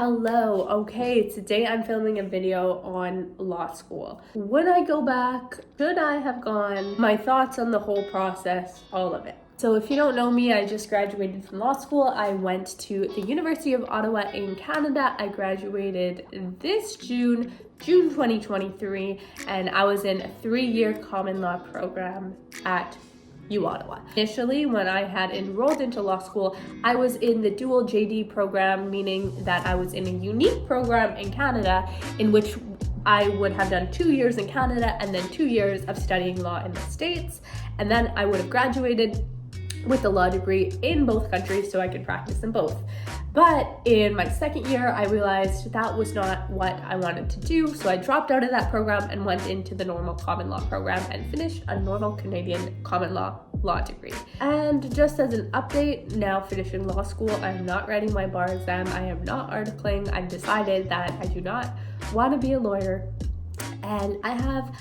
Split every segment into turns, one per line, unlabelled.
Hello. Okay, today I'm filming a video on law school. Would I go back? Should I have gone? My thoughts on the whole process, all of it. So if you don't know me, I just graduated from law school. I went to the University of Ottawa in Canada. I graduated this June 2023, and I was in a 3-year common law program at Uottawa. Initially, when I had enrolled into law school, I was in the dual JD program, meaning that I was in a unique program in Canada in which I would have done 2 years in Canada and then 2 years of studying law in the States. And then I would have graduated with a law degree in both countries so I could practice in both. But in my second year, I realized that was not what I wanted to do. So I dropped out of that program and went into the normal common law program and finished a normal Canadian common law degree. And just as an update, now finishing law school, I'm not writing my bar exam. I am not articling. I've decided that I do not want to be a lawyer. And I have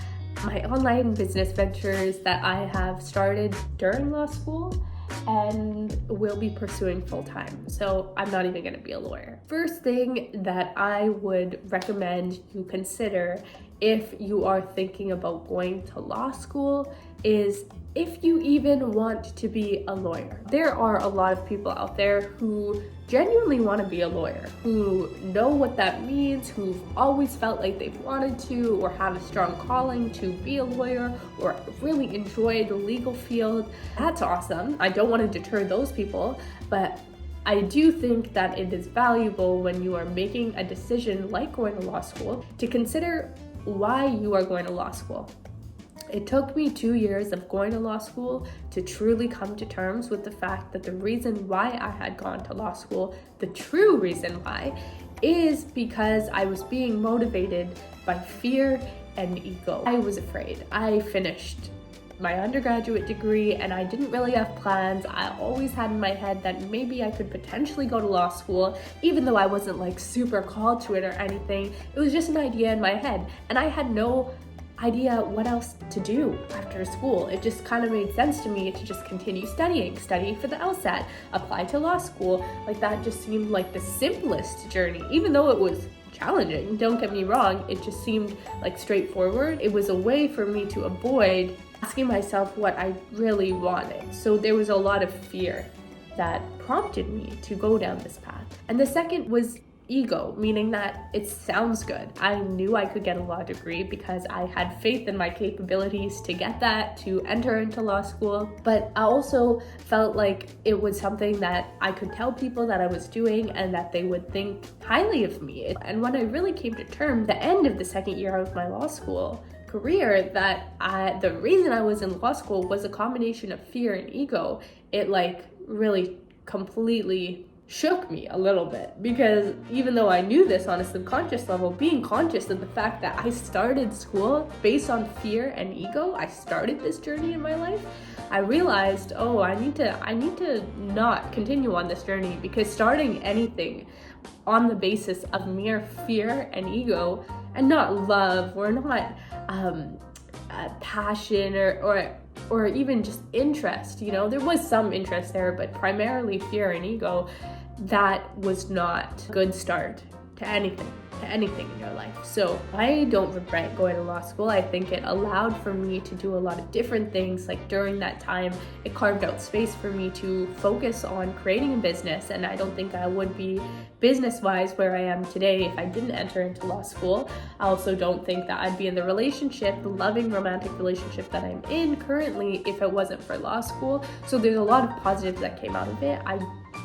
my online business ventures that I have started during law school and will be pursuing full-time. So I'm not even going to be a lawyer. First thing that I would recommend you consider if you are thinking about going to law school is if you even want to be a lawyer. There are a lot of people out there who genuinely want to be a lawyer, who know what that means, who've always felt like they've wanted to or have a strong calling to be a lawyer or really enjoy the legal field. That's awesome. I don't want to deter those people, but I do think that it is valuable when you are making a decision like going to law school to consider why you are going to law school. It took me 2 years of going to law school to truly come to terms with the fact that the reason why I had gone to law school, the true reason why, is because I was being motivated by fear and ego. I was afraid. I finished my undergraduate degree and I didn't really have plans. I always had in my head that maybe I could potentially go to law school, even though I wasn't like super called to it or anything. It was just an idea in my head and I had no idea what else to do after school. It just kind of made sense to me to just continue studying for the LSAT, apply to law school. Like that just seemed like the simplest journey, even though it was challenging. Don't get me wrong, it just seemed like straightforward. It was a way for me to avoid asking myself what I really wanted. So there was a lot of fear that prompted me to go down this path. And the second was ego, meaning that it sounds good. I knew I could get a law degree because I had faith in my capabilities to get that, to enter into law school. But I also felt like it was something that I could tell people that I was doing and that they would think highly of me. And when I really came to terms, the end of the second year of my law school career, that the reason I was in law school was a combination of fear and ego. It like really completely shook me a little bit, because even though I knew this on a subconscious level, being conscious of the fact that I started school based on fear and ego, I started this journey in my life, I realized, oh, I need to not continue on this journey, because starting anything on the basis of mere fear and ego and not love or not passion or even just interest, there was some interest there, but primarily fear and ego, that was not a good start to anything in your life. So I don't regret going to law school. I think it allowed for me to do a lot of different things. Like during that time, it carved out space for me to focus on creating a business, and I don't think I would be business-wise where I am today if I didn't enter into law school. I also don't think that I'd be in the loving romantic relationship that I'm in currently if it wasn't for law school. So there's a lot of positives that came out of it. I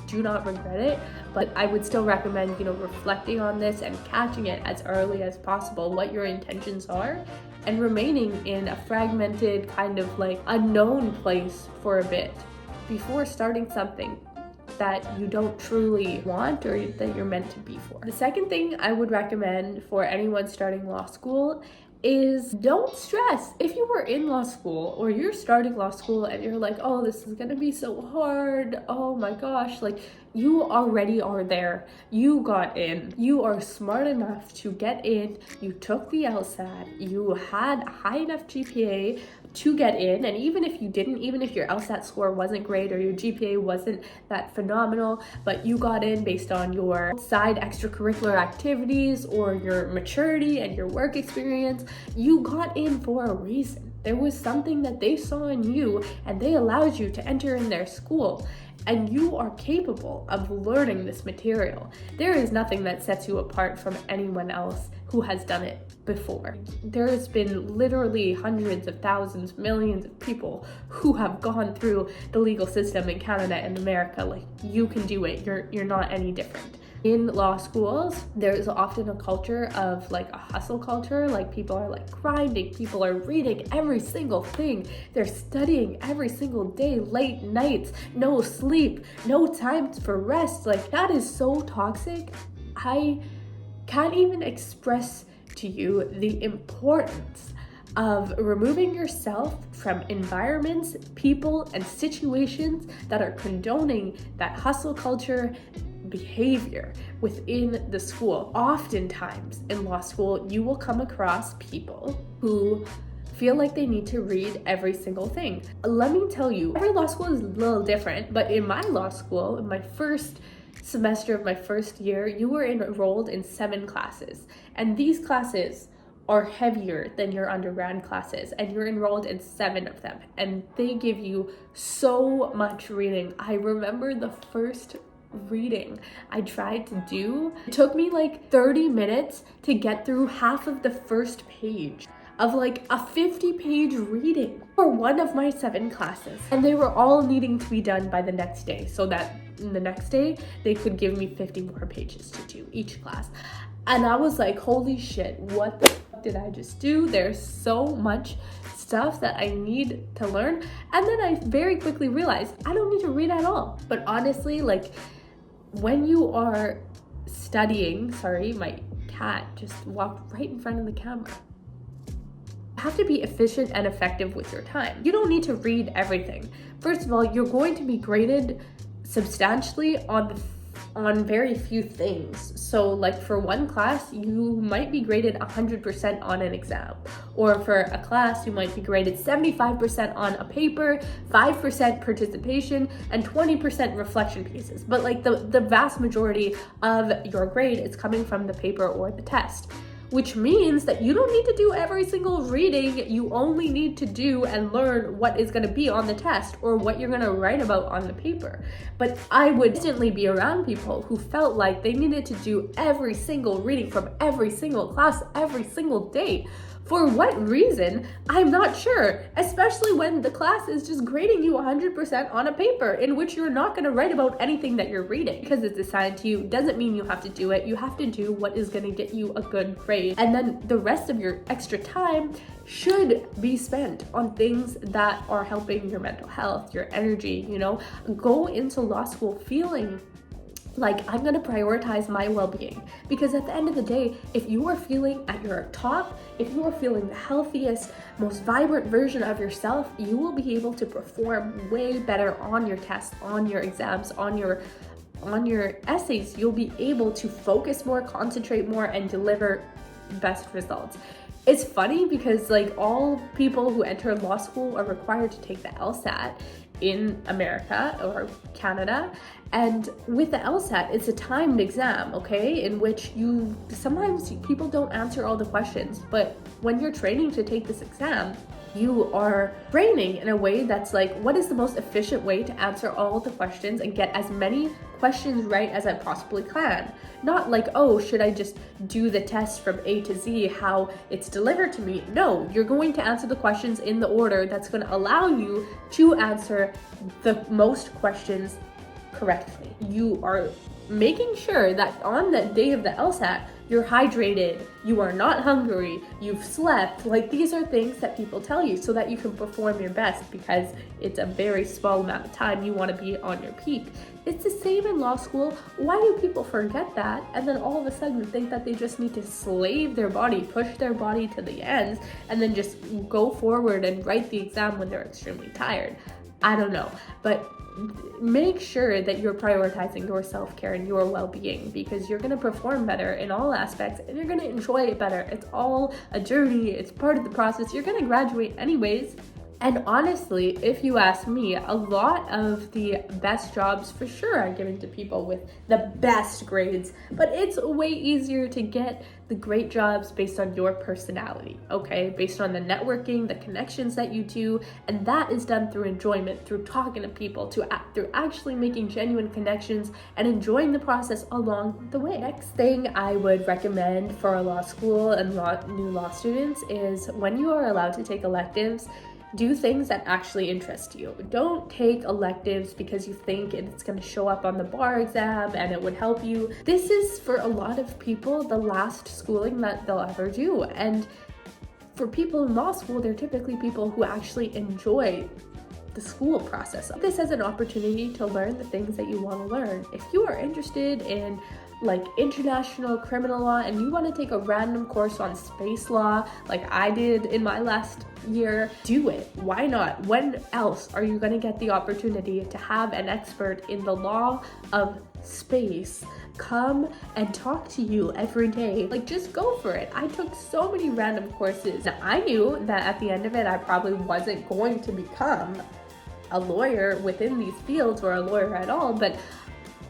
do not regret it, but I would still recommend, reflecting on this and catching it as early as possible, what your intentions are, and remaining in a fragmented kind of like unknown place for a bit before starting something that you don't truly want or that you're meant to be for. The second thing I would recommend for anyone starting law school is don't stress. If you were in law school or you're starting law school and you're like, oh, this is gonna be so hard, oh my gosh, like you already are there. You got in. You are smart enough to get in. You took the LSAT. You had a high enough GPA to get in. And even if you didn't, even if your LSAT score wasn't great or your GPA wasn't that phenomenal, but you got in based on your side extracurricular activities or your maturity and your work experience, you got in for a reason. There was something that they saw in you and they allowed you to enter in their school. And you are capable of learning this material. There is nothing that sets you apart from anyone else who has done it before. There has been literally hundreds of thousands, millions of people who have gone through the legal system in Canada and America. Like, you can do it. You're not any different. In law schools, there's often a culture of like a hustle culture. Like, people are like grinding, people are reading every single thing. They're studying every single day, late nights, no sleep, no time for rest. Like, that is so toxic. I can't even express to you the importance of removing yourself from environments, people, and situations that are condoning that hustle culture behavior within the school. Oftentimes in law school, you will come across people who feel like they need to read every single thing. Let me tell you, every law school is a little different, but in my law school, in my first semester of my first year, you were enrolled in 7 classes, and these classes are heavier than your undergrad classes, and you're enrolled in 7 of them, and they give you so much reading. I remember the first reading I tried to do, it took me like 30 minutes to get through half of the first page of like a 50-page reading for one of my 7 classes, and they were all needing to be done by the next day, so that the next day they could give me 50 more pages to do each class. And I was like, holy shit, what the fuck did I just do? There's so much stuff that I need to learn. And then I very quickly realized I don't need to read at all. But honestly, like, when you are studying, sorry, my cat just walked right in front of the camera. You have to be efficient and effective with your time. You don't need to read everything. First of all, you're going to be graded substantially on very few things. So like for one class, you might be graded 100% on an exam. Or for a class, you might be graded 75% on a paper, 5% participation, and 20% reflection pieces. But like the vast majority of your grade is coming from the paper or the test, which means that you don't need to do every single reading. You only need to do and learn what is going to be on the test or what you're going to write about on the paper. But I would instantly be around people who felt like they needed to do every single reading from every single class every single day. For what reason? I'm not sure, especially when the class is just grading you 100% on a paper in which you're not going to write about anything that you're reading. Because it's assigned to you doesn't mean you have to do it. You have to do what is going to get you a good grade. And then the rest of your extra time should be spent on things that are helping your mental health, your energy, you know. Go into law school feeling like, I'm going to prioritize my well-being, because at the end of the day, if you are feeling at your top, if you are feeling the healthiest, most vibrant version of yourself, you will be able to perform way better on your tests, on your exams, on your essays. You'll be able to focus more, concentrate more, and deliver best results. It's funny because like all people who enter law school are required to take the LSAT in America or Canada. And with the LSAT, it's a timed exam, okay? In which sometimes people don't answer all the questions, but when you're training to take this exam, you are training in a way that's like, what is the most efficient way to answer all the questions and get as many questions right as I possibly can? Not like, oh, should I just do the test from A to Z, how it's delivered to me? No, you're going to answer the questions in the order that's going to allow you to answer the most questions correctly. You are making sure that on the day of the LSAT, you're hydrated, you are not hungry, you've slept. Like, these are things that people tell you so that you can perform your best, because it's a very small amount of time you want to be on your peak. It's the same in law school. Why do people forget that and then all of a sudden think that they just need to slave their body, push their body to the ends, and then just go forward and write the exam when they're extremely tired? I don't know, but make sure that you're prioritizing your self-care and your well-being, because you're going to perform better in all aspects and you're going to enjoy it better. It's all a journey. It's part of the process. You're going to graduate anyways. And honestly, if you ask me, a lot of the best jobs for sure are given to people with the best grades, but it's way easier to get the great jobs based on your personality, okay? Based on the networking, the connections that you do, and that is done through enjoyment, through talking to people, through actually making genuine connections and enjoying the process along the way. Next thing I would recommend for a law school and new law students is when you are allowed to take electives, do things that actually interest you. Don't take electives because you think it's going to show up on the bar exam and it would help you. This is, for a lot of people, the last schooling that they'll ever do. And for people in law school, they're typically people who actually enjoy the school process. This as an opportunity to learn the things that you want to learn. If you are interested in like international criminal law and you want to take a random course on space law like I did in my last year, do it. Why not? When else are you going to get the opportunity to have an expert in the law of space come and talk to you every day? Like, just go for it. I took so many random courses. Now, I knew that at the end of it, I probably wasn't going to become a lawyer within these fields or a lawyer at all, but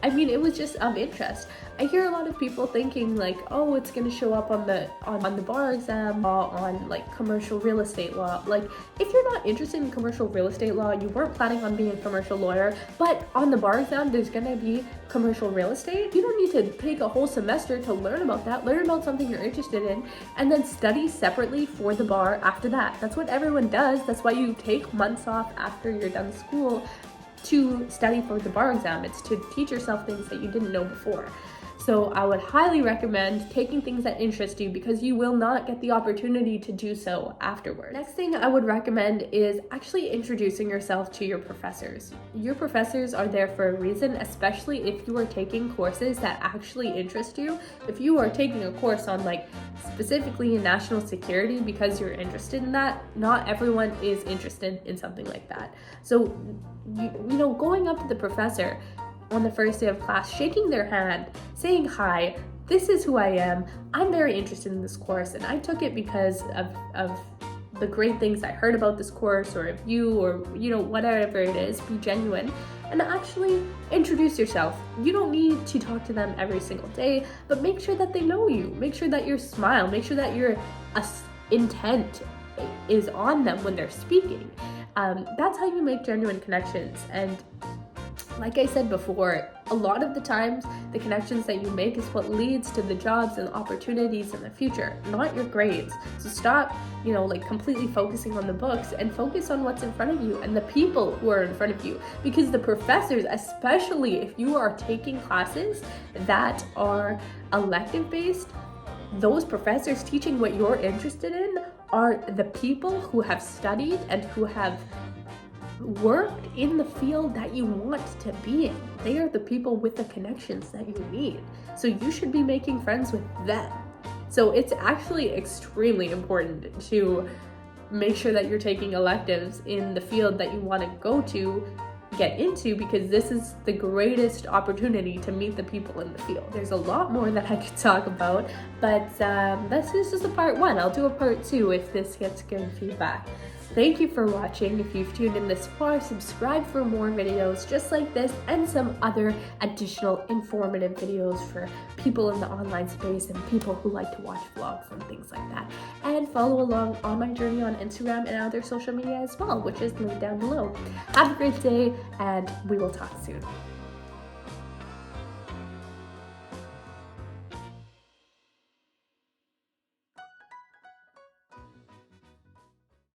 I mean, it was just of interest. I hear a lot of people thinking like, oh, it's gonna show up on the bar exam, on like commercial real estate law. Like, if you're not interested in commercial real estate law, you weren't planning on being a commercial lawyer, but on the bar exam, there's gonna be commercial real estate. You don't need to take a whole semester to learn about that. Learn about something you're interested in and then study separately for the bar after that. That's what everyone does. That's why you take months off after you're done school to study for the bar exam. It's to teach yourself things that you didn't know before. So I would highly recommend taking things that interest you because you will not get the opportunity to do so afterward. Next thing I would recommend is actually introducing yourself to your professors. Your professors are there for a reason, especially if you are taking courses that actually interest you. If you are taking a course on like specifically in national security because you're interested in that, not everyone is interested in something like that. So, you know, going up to the professor on the first day of class, shaking their hand, saying, hi, this is who I am. I'm very interested in this course and I took it because of the great things I heard about this course or of you or, you know, whatever it is. Be genuine and actually introduce yourself. You don't need to talk to them every single day, but make sure that they know you. Make sure that your smile, make sure that your intent is on them when they're speaking. That's how you make genuine connections. And like I said before, a lot of the times the connections that you make is what leads to the jobs and opportunities in the future, not your grades. So stop, you know, like completely focusing on the books and focus on what's in front of you and the people who are in front of you. Because the professors, especially if you are taking classes that are elective based, those professors teaching what you're interested in are the people who have studied and who have worked in the field that you want to be in. They are the people with the connections that you need. So you should be making friends with them. So it's actually extremely important to make sure that you're taking electives in the field that you want to get into, because this is the greatest opportunity to meet the people in the field. There's a lot more that I could talk about, but this is just a part one. I'll do a part two if this gets good feedback. Thank you for watching. If you've tuned in this far, subscribe for more videos just like this and some other additional informative videos for people in the online space and people who like to watch vlogs and things like that. And follow along on my journey on Instagram and other social media as well, which is linked down below. Have a great day and we will talk soon.